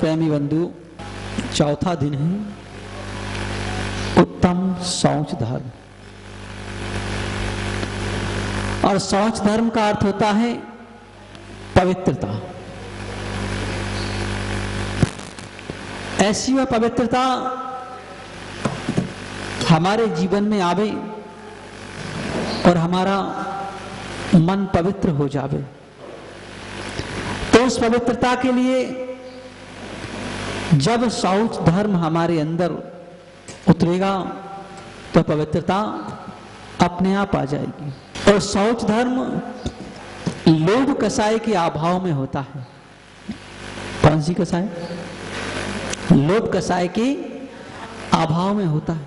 प्रेमी बंधु, चौथा दिन है उत्तम शौच धर्म। और शौच धर्म का अर्थ होता है पवित्रता। ऐसी वह पवित्रता हमारे जीवन में आवे और हमारा मन पवित्र हो जावे। तो उस पवित्रता के लिए जब शौच धर्म हमारे अंदर उतरेगा तो पवित्रता अपने आप आ जाएगी। और शौच धर्म लोभ कसाय के अभाव में होता है। कौन सी कसाय? लोभ कसाय के अभाव में होता है।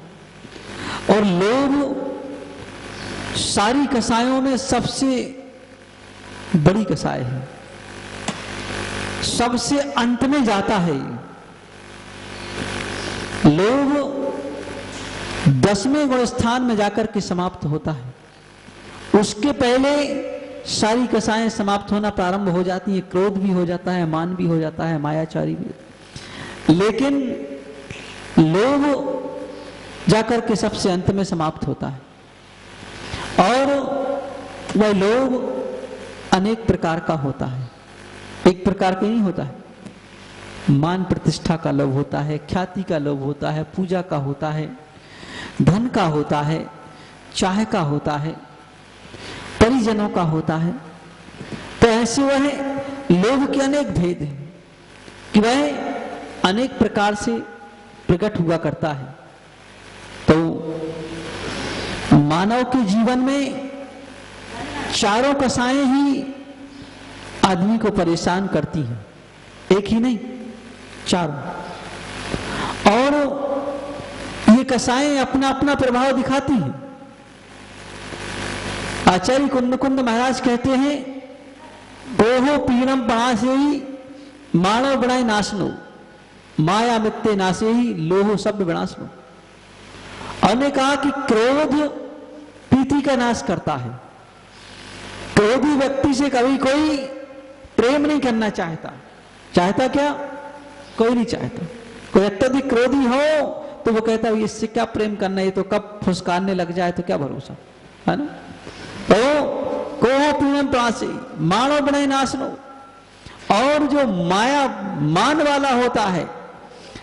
और लोभ सारी कसायों में सबसे बड़ी कसाय है, सबसे अंत में जाता है। लोभ 10वें गुण स्थान में जाकर के समाप्त होता है। उसके पहले सारी कसाएं समाप्त होना प्रारंभ हो जाती हैं। क्रोध भी हो जाता है, मान भी हो जाता है, मायाचारी भी। लेकिन लोभ जाकर के सबसे अंत में समाप्त होता है। और वह लोभ अनेक प्रकार का होता है, एक प्रकार का नहीं होता है। मान प्रतिष्ठा का लोभ होता है, ख्याति का लोभ होता है, पूजा का होता है, धन का होता है, चाह का होता है, परिजनों का होता है। तो ऐसे वह लोभ के अनेक भेद हैं कि वह अनेक प्रकार से प्रकट हुआ करता है। तो मानव के जीवन में चारों कसाएं ही आदमी को परेशान करती हैं, एक ही नहीं, चारों। और ये कसाएं अपना अपना प्रभाव दिखाती हैं। आचार्य कुंद महाराज कहते हैं, ओहो पीड़म पणासे ही मानव बनाए नाशनो, माया मित्ते नासे ही लोहो शब्द विनाशनो। और ने कहा कि क्रोध प्रीति का नाश करता है। क्रोधी व्यक्ति से कभी कोई प्रेम नहीं करना चाहता। चाहता क्या? कोई नहीं चाहता। कोई अत्यधिक क्रोधी हो तो वो कहता है इससे क्या प्रेम करना, ये तो कब फुसकारने लग जाए तो क्या भरोसा, है ना। तो कोहो पीड़म प्रासे मानव बनाए नाशनो। और जो माया मान वाला होता है,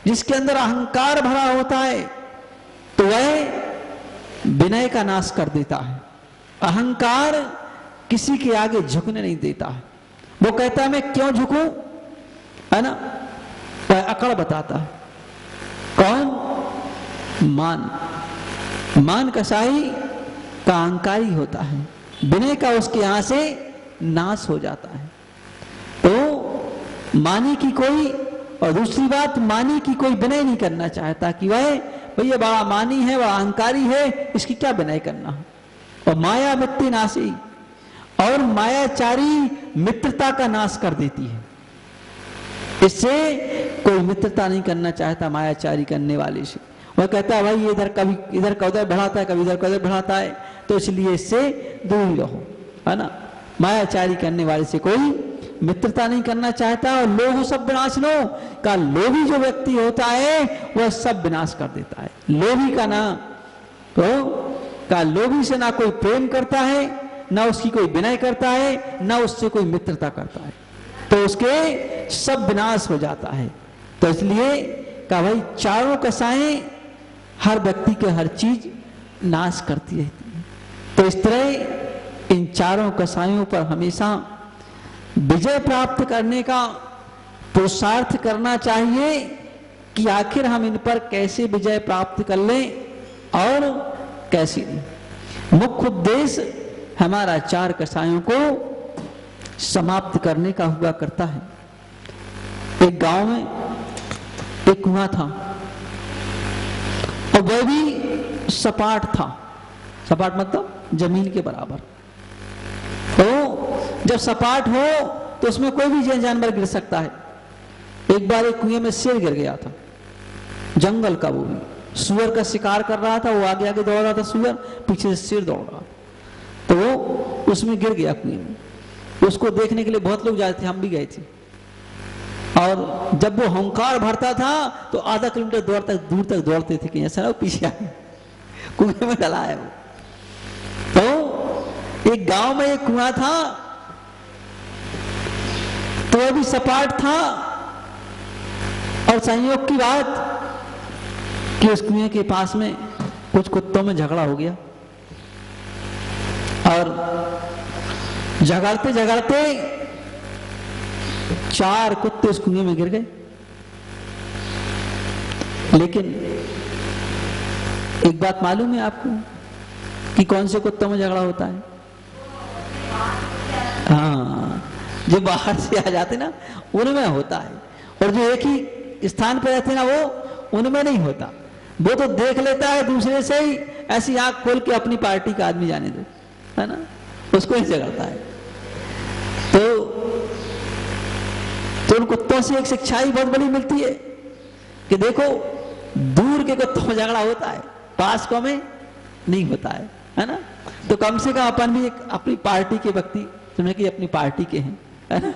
जिसके अंदर अहंकार भरा होता है, तो वह विनय का नाश कर देता है। अहंकार किसी के आगे झुकने नहीं देता है। वो कहता है मैं क्यों झुकूं, है ना। वह अकड़ बताता है। कौन? मान कसाई का अहंकारी होता है, विनय का उसके यहां से नाश हो जाता है। तो मानी की कोई, और दूसरी बात मानी की कोई विनय नहीं करना चाहता कि वह भैया बड़ा मानी है, वह अहंकारी है, इसकी क्या विनय करना। और माया मित्ते नाशी, और मायाचारी मित्रता का नाश कर देती है। इससे कोई मित्रता नहीं करना चाहता मायाचारी करने वाले से। वह कहता है भाई इधर कभी इधर का उधर बढ़ाता है, कभी इधर का उधर बढ़ाता है, तो इसलिए इससे दूर ही रहो, है ना। मायाचारी करने वाले से कोई मित्रता नहीं करना चाहता। और लोभ सब विनाश लो का लोभी जो व्यक्ति होता है वह सब विनाश कर देता है। लोभी का ना तो का लोभी से ना कोई प्रेम करता है, ना उसकी कोई विनय करता है, ना उससे कोई मित्रता करता है, तो उसके सब विनाश हो जाता है। तो इसलिए का भाई चारों कसाएं हर व्यक्ति के हर चीज नाश करती रहती है। तो इस तरह इन चारों कसायों पर हमेशा विजय प्राप्त करने का पुरुषार्थ करना चाहिए कि आखिर हम इन पर कैसे विजय प्राप्त कर लें और कैसे नहीं। मुख्य उद्देश्य हमारा चार कसायों को समाप्त करने का हुआ करता है। एक गांव में एक कुआं था और वह भी सपाट था। सपाट मतलब जमीन के बराबर। तो जब सपाट हो तो उसमें कोई भी जानवर गिर सकता है। एक बार एक कुएं में शेर गिर गया था, जंगल का, वो भी सुअर का शिकार कर रहा था। वो आगे आगे दौड़ रहा था सुअर, पीछे से शेर दौड़ रहा, तो वो उसमें गिर गया कुएं में। उसको देखने के लिए बहुत लोग जाते थे, हम भी गए थे। और जब वो हंकार भरता था तो आधा किलोमीटर दूर तक दौड़ते थे कि ऐसा ना पीछे आए, कुएं में डला है वो। तो एक गांव में एक कुआं था, तो वो भी सपाट था, और संयोग की बात कि उस कुएं के पास में कुछ कुत्तों में झगड़ा हो गया, और झगड़ते झगड़ते 4 कुत्ते उस कुएं में गिर गए। लेकिन एक बात मालूम है आपको कि कौन से कुत्तों में झगड़ा होता है? हाँ, जो बाहर से आ जाते ना उनमें होता है, और जो एक ही स्थान पर रहते ना वो उनमें नहीं होता। वो तो देख लेता है दूसरे से ही, ऐसी आंख खोल के अपनी पार्टी का आदमी जाने दो, है ना, उसको ही झगड़ता है। तो उन कुत्तों से एक शिक्षा ही बहुत बड़ी मिलती है कि देखो दूर के कुत्तों में झगड़ा होता है, पास को में नहीं होता है ना। तो कम से कम अपन भी एक अपनी पार्टी के व्यक्ति तुम्हें कि अपनी पार्टी के हैं, है ना,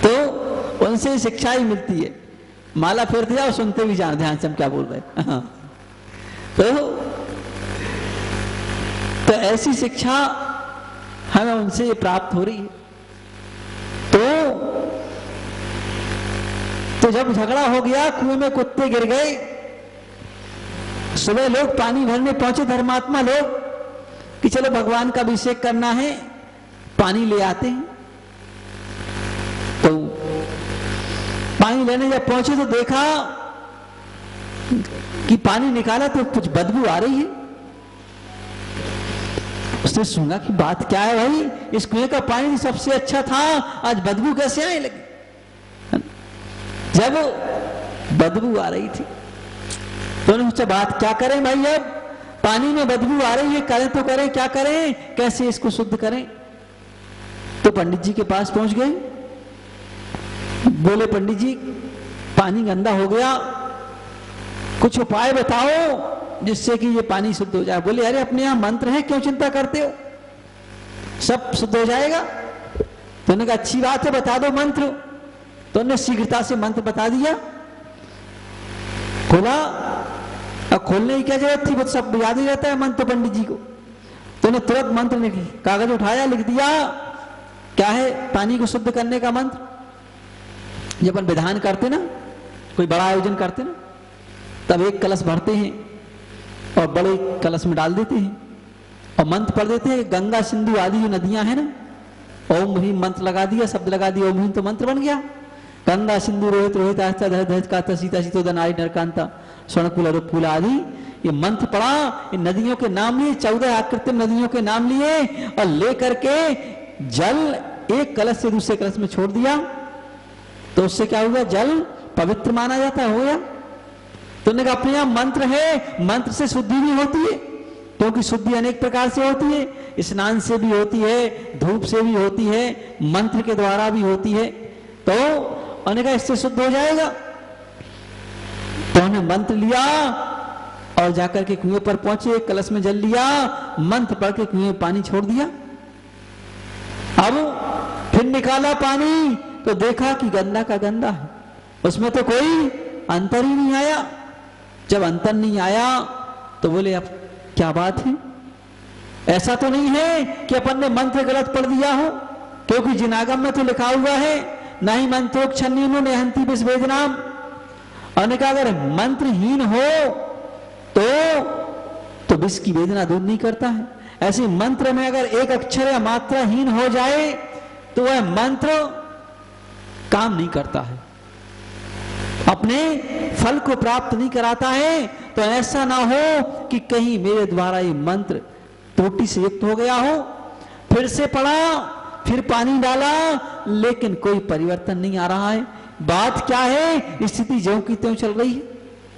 तो उनसे शिक्षा ही मिलती है। माला फेरते जाओ, सुनते भी जान ध्यान से हम क्या बोल रहे हैं। तो ऐसी शिक्षा हमें उनसे प्राप्त हो रही है। तो जब झगड़ा हो गया, कुएं में कुत्ते गिर गए, सुबह लोग पानी भरने पहुंचे, धर्मात्मा लोग, कि चलो भगवान का अभिषेक करना है, पानी ले आते हैं। तो पानी लेने जब पहुंचे तो देखा कि पानी निकाला तो कुछ बदबू आ रही है। उसने सुना कि बात क्या है भाई, इस कुएं का पानी सबसे अच्छा था, आज बदबू कैसे आने लगी? जब बदबू आ रही थी तो उन्होंने सोचा बात क्या करें भाई, अब पानी में बदबू आ रही है, करें तो करें, क्या करें, कैसे इसको शुद्ध करें? तो पंडित जी के पास पहुंच गए, बोले पंडित जी पानी गंदा हो गया, कुछ उपाय बताओ जिससे कि ये पानी शुद्ध हो जाए। बोले अरे अपने यहां मंत्र है, क्यों चिंता करते हो, सब शुद्ध हो जाएगा। तो उन्होंने कहा अच्छी बात है, बता दो मंत्र। तो उन्होंने शीघ्रता से मंत्र बता दिया, खोला। अब खोलने की क्या जरूरत थी, वो सब याद ही रहता है मंत्र पंडित जी को। तो उन्हें तुरंत मंत्र ने कागज उठाया, लिख दिया क्या है, पानी को शुद्ध करने का मंत्र। जब अपन विधान करते ना, कोई बड़ा आयोजन करते ना, तब एक कलश भरते हैं और बड़े कलश में डाल देते हैं और मंत्र पढ़ देते हैं। गंगा सिंधु आदि जो नदियां हैं ना, ओम ह्रीम मंत्र लगा दिया, शब्द लगा दिया ओम ह्रीम, तो मंत्र बन गया। गंगा सिंधु रोहित रोहित आस्था धर धर काता सीता सीतो नारी नरकांता स्वर्णकुल रूपकुल आदि, ये मंत्र पढ़ा, इन नदियों के नाम लिए, 14 आकृतिम नदियों के नाम लिए, और लेकर के जल एक कलश से दूसरे कलश में छोड़ दिया। तो उससे क्या हुआ, जल पवित्र माना जाता है, हो गया। तो उन्होंने कहा अपने यहां मंत्र है, मंत्र से शुद्धि भी होती है, क्योंकि शुद्धि अनेक प्रकार से होती है, स्नान से भी होती है, धूप से भी होती है, मंत्र के द्वारा भी होती है। तो उन्होंने कहा इससे शुद्ध हो जाएगा। तो उन्होंने मंत्र लिया और जाकर के कुएं पर पहुंचे, कलश में जल लिया, मंत्र पढ़ के कुएं में पानी छोड़ दिया। अब फिर निकाला पानी तो देखा कि गंदा का गंदा है, उसमें तो कोई अंतर ही नहीं आया। जब अंतर नहीं आया तो बोले अब क्या बात है, ऐसा तो नहीं है कि अपन ने मंत्र गलत पढ़ दिया हो, क्योंकि जिनागम में तो लिखा हुआ है ना ही मंत्रोक्षण्यो नेहंती विषवेदनाम। और कहा अगर मंत्रहीन हो तो विष की वेदना दूर नहीं करता है। ऐसे मंत्र में अगर एक अक्षर या मात्राहीन हो जाए तो वह मंत्र काम नहीं करता है, अपने फल को प्राप्त नहीं कराता है। तो ऐसा ना हो कि कहीं मेरे द्वारा ये मंत्र त्रुटि से युक्त हो गया हो। फिर से पढ़ा, फिर पानी डाला, लेकिन कोई परिवर्तन नहीं आ रहा है। बात क्या है, स्थिति ज्यों की त्यों चल रही है,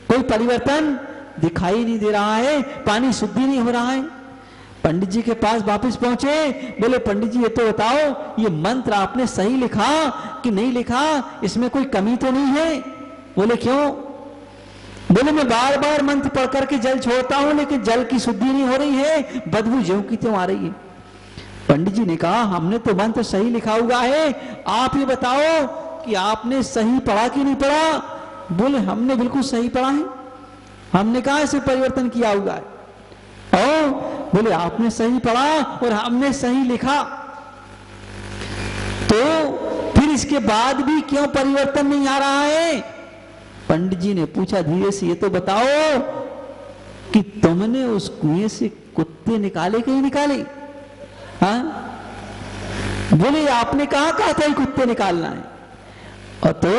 कोई परिवर्तन दिखाई नहीं दे रहा है, पानी शुद्धि नहीं हो रहा है। पंडित जी के पास वापस पहुंचे, बोले पंडित जी ये तो बताओ, ये मंत्र आपने सही लिखा कि नहीं लिखा, इसमें कोई कमी तो नहीं है? बोले क्यों? बोले मैं बार बार मंत्र पढ़ करके जल छोड़ता हूं, लेकिन जल की शुद्धि नहीं हो रही है, बदबू ज्यों की त्यों आ रही है। पंडित जी ने कहा हमने तो मंत्र सही लिखा हुआ है, आप ये बताओ कि आपने सही पढ़ा कि नहीं पढ़ा? बोले हमने बिल्कुल सही पढ़ा है, हमने कहा इसे परिवर्तन किया हुआ है। और बोले आपने सही पढ़ा और हमने सही लिखा, तो फिर इसके बाद भी क्यों परिवर्तन नहीं आ रहा है? पंडित जी ने पूछा धीरे से, ये तो बताओ कि तुमने उस कुएं से कुत्ते निकाले कि नहीं निकाले? हाँ? बोले आपने कहा था कुत्ते निकालना है। और तो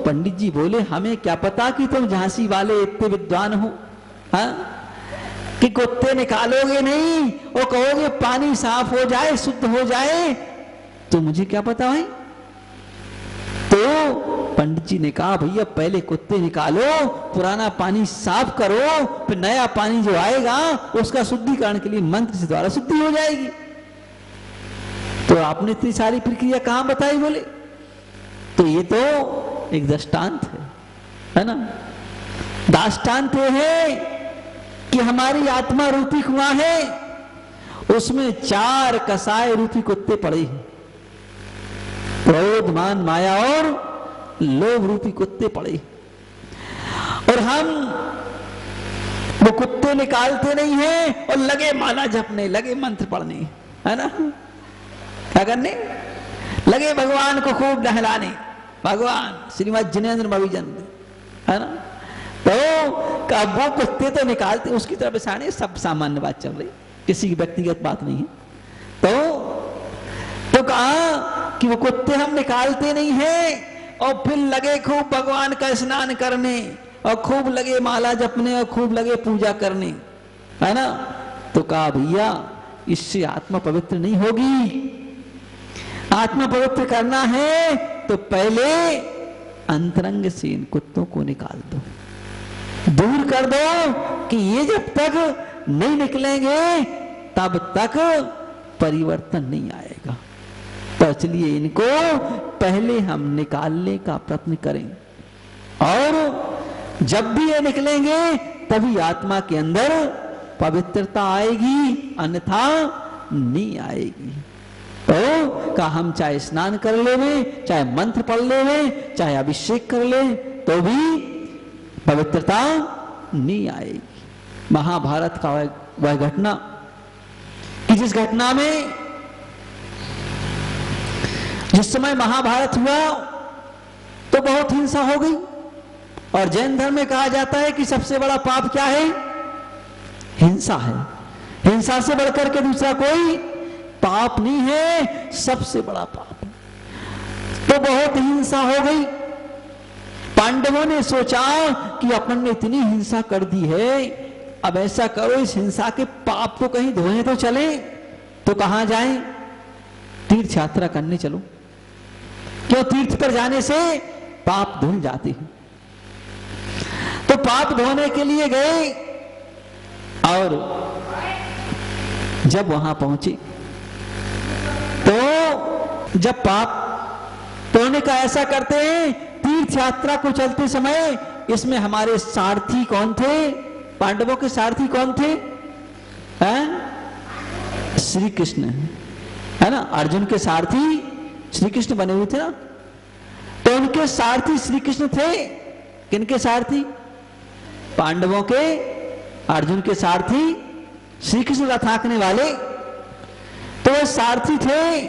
पंडित जी बोले हमें क्या पता कि तुम झांसी वाले इतने विद्वान हो, हाँ? कि कुत्ते निकालोगे नहीं और कहोगे पानी साफ हो जाए, शुद्ध हो जाए, तो मुझे क्या पता है? तो पंडित जी ने कहा भैया पहले कुत्ते निकालो, पुराना पानी साफ करो, फिर नया पानी जो आएगा उसका शुद्धिकरण के लिए मंत्र से द्वारा शुद्धि हो जाएगी। तो आपने इतनी सारी प्रक्रिया कहां बताई? बोले तो ये तो एक दृष्टांत है ना। दृष्टांत है कि हमारी आत्मा रूपी कुआं है, उसमें 4 कसाय रूपी कुत्ते पड़े हैं, क्रोध मान माया और लोभ रूपी कुत्ते पड़े, और हम वो कुत्ते निकालते नहीं हैं और लगे माला जपने, लगे मंत्र पढ़ने, है ना। क्या करने लगे? भगवान को खूब नहलाने, भगवान श्रीमद जिनेंद्र मविजन, है ना। तो वो कुत्ते तो निकालते, उसकी तरफ इशारे, सब सामान्य बात चल रही, किसी की व्यक्तिगत बात नहीं है। तो कहा कि वो कुत्ते हम निकालते नहीं हैं और फिर लगे खूब भगवान का स्नान करने और खूब लगे माला जपने और खूब लगे पूजा करने, है ना। तो कहा भैया इससे आत्मा पवित्र नहीं होगी। आत्मा पवित्र करना है तो पहले अंतरंग से इन कुत्तों को निकाल दो, दूर कर दो, कि ये जब तक नहीं निकलेंगे तब तक परिवर्तन नहीं आएगा। तो इसलिए इनको पहले हम निकालने का प्रयत्न करें, और जब भी ये निकलेंगे तभी आत्मा के अंदर पवित्रता आएगी, अन्यथा नहीं आएगी। तो का हम चाहे स्नान कर ले, चाहे मंत्र पढ़ ले, चाहे अभिषेक कर ले, तो भी पवित्रता नहीं आएगी। महाभारत का वह घटना कि जिस घटना में, जिस समय महाभारत हुआ तो बहुत हिंसा हो गई, और जैन धर्म में कहा जाता है कि सबसे बड़ा पाप क्या है? हिंसा है। हिंसा से बढ़कर के दूसरा कोई पाप नहीं है, सबसे बड़ा पाप। तो बहुत हिंसा हो गई। पांडवों ने सोचा कि अपन ने इतनी हिंसा कर दी है, अब ऐसा करो इस हिंसा के पाप को कहीं धोने तो चले। तो कहां जाएं? तीर्थ यात्रा करने चलो। क्यों? तीर्थ पर जाने से पाप धुल जाते हैं। तो पाप धोने के लिए गए, और जब वहां पहुंचे तो जब पाप धोने का ऐसा करते हैं, तीर्थ यात्रा को चलते समय इसमें हमारे सारथी कौन थे? पांडवों के सारथी कौन थे? श्री कृष्ण, है ना। अर्जुन के सारथी श्री कृष्ण बने हुए थे ना, तो उनके सारथी श्री कृष्ण थे। किनके सारथी? पांडवों के, अर्जुन के सारथी श्री कृष्ण रथ हाँकने वाले। तो वो सारथी थे,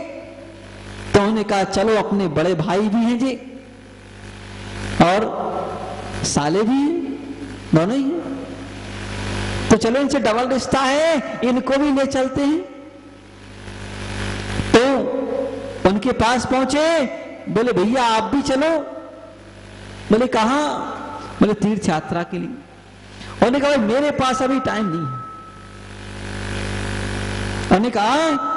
तो उन्होंने कहा चलो अपने बड़े भाई भी हैं जी और साले भी हैं, दोनों ही हैं, तो चलो इनसे डबल रिश्ता है, इनको भी ले चलते हैं। तो उनके पास पहुंचे, बोले भैया आप भी चलो। बोले कहां? बोले तीर्थ यात्रा के लिए। उन्होंने कहा मेरे पास अभी टाइम नहीं है। उन्होंने कहा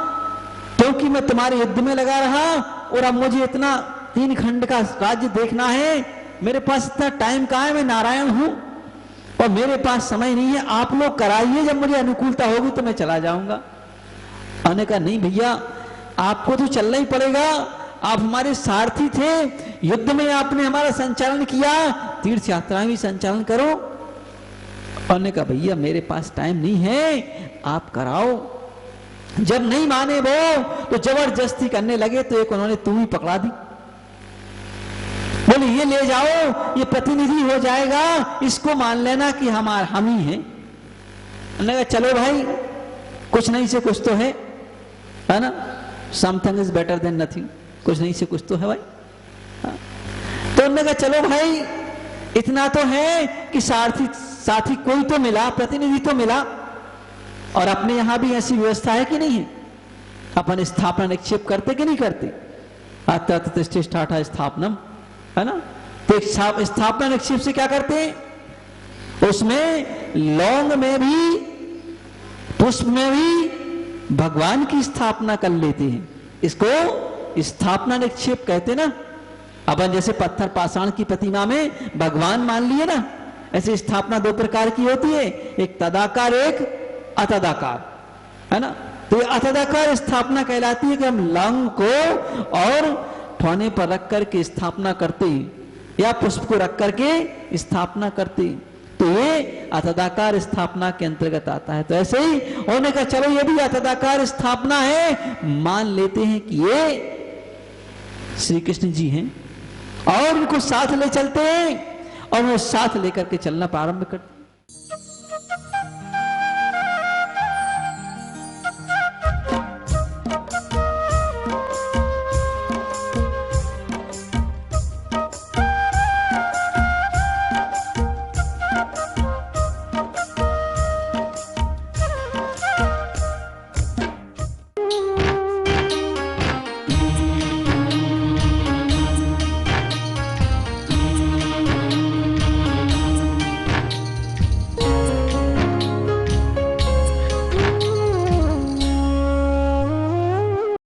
क्योंकि मैं तुम्हारे युद्ध में लगा रहा और अब मुझे इतना 3 खंड का राज्य देखना है, मेरे पास इतना टाइम कहां है, मैं नारायण हूं और मेरे पास समय नहीं है, आप लोग कराइए, जब मुझे अनुकूलता होगी तो मैं चला जाऊंगा। उन्होंने कहा नहीं भैया आपको तो चलना ही पड़ेगा, आप हमारे सारथी थे, युद्ध में आपने हमारा संचालन किया, तीर्थ यात्रा भी संचालन करो। उन्होंने कहा भैया मेरे पास टाइम नहीं है, आप कराओ। जब नहीं माने वो तो जबरदस्ती करने लगे, तो एक उन्होंने तुम ही पकड़ा दी। बोले ये ले जाओ, ये प्रतिनिधि हो जाएगा, इसको मान लेना कि हम ही हैं। उन्होंने कहा चलो भाई, कुछ नहीं से कुछ तो है ना, something is better than nothing, कुछ नहीं से कुछ तो है भाई। तो उन्होंने कहा चलो भाई, इतना तो है कि साथी कोई तो मिला, प्रतिनिधि तो मिला। और अपने यहां भी ऐसी व्यवस्था है कि नहीं है? अपन स्थापना निक्षेप करते कि नहीं करते? अत्र प्रतिष्ठा स्थापनम, है ना। तो स्थापना निक्षेप से क्या करते हैं? उसमें लौंग में भी, पुष्प में भी भगवान की स्थापना कर लेते हैं। इसको स्थापना निक्षेप कहते ना। अपन जैसे पत्थर पाषाण की प्रतिमा में भगवान मान लिए ना, ऐसे स्थापना दो प्रकार की होती है, एक तदाकार, एक अतदाकार, है ना। तो ये अतदाकार स्थापना कहलाती है कि हम लौंग को और ठौने पर रख करके स्थापना करते हैं, या पुष्प को रख करके स्थापना करते हैं। तो ये अतदाकार स्थापना के अंतर्गत आता है। तो ऐसे ही उन्होंने कहा चलो ये भी अतदाकार स्थापना है, मान लेते हैं कि ये श्री कृष्ण जी हैं, और उनको साथ ले चलते हैं, और वो साथ लेकर के चलना प्रारंभ करते।